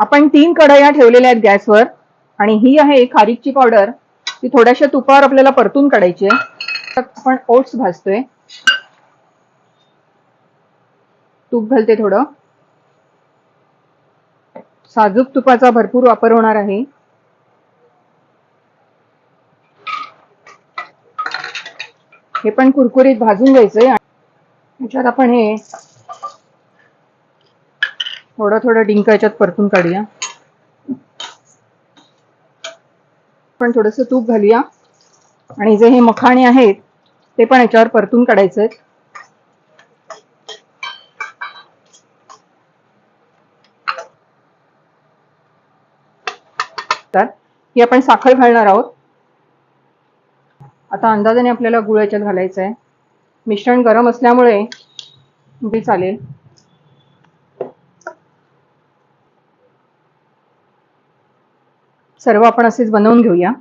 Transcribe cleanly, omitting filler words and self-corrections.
आपण 3 कढया ठेवलेल्या आहेत गॅसवर आणि ही आहे खारीकची पावडर. ती थोड्याशा तुपावर आपल्याला परतून काढायची आहे. आपण ओट्स भाजतोय. तूप घालते थोडं. साजूक तुपाचा भरपूर वापर होणार आहे. हे पण कुरकुरीत भाजून घ्यायचंय. याच्यात आपण हे थोडं थोडं डिंक याच्यात परतून काढूया. पण थोडंसं तूप घालूया आणि जे हे मखाणे आहेत ते पण याच्यावर परतून काढायचे आहेत. तर ही आपण साखर घालणार आहोत. आता अंदाजाने आपल्याला गुळ याच्यात घालायचा आहे. मिश्रण गरम असल्यामुळे ते चालेल. सर्व आपण असेच बनवून घेऊया.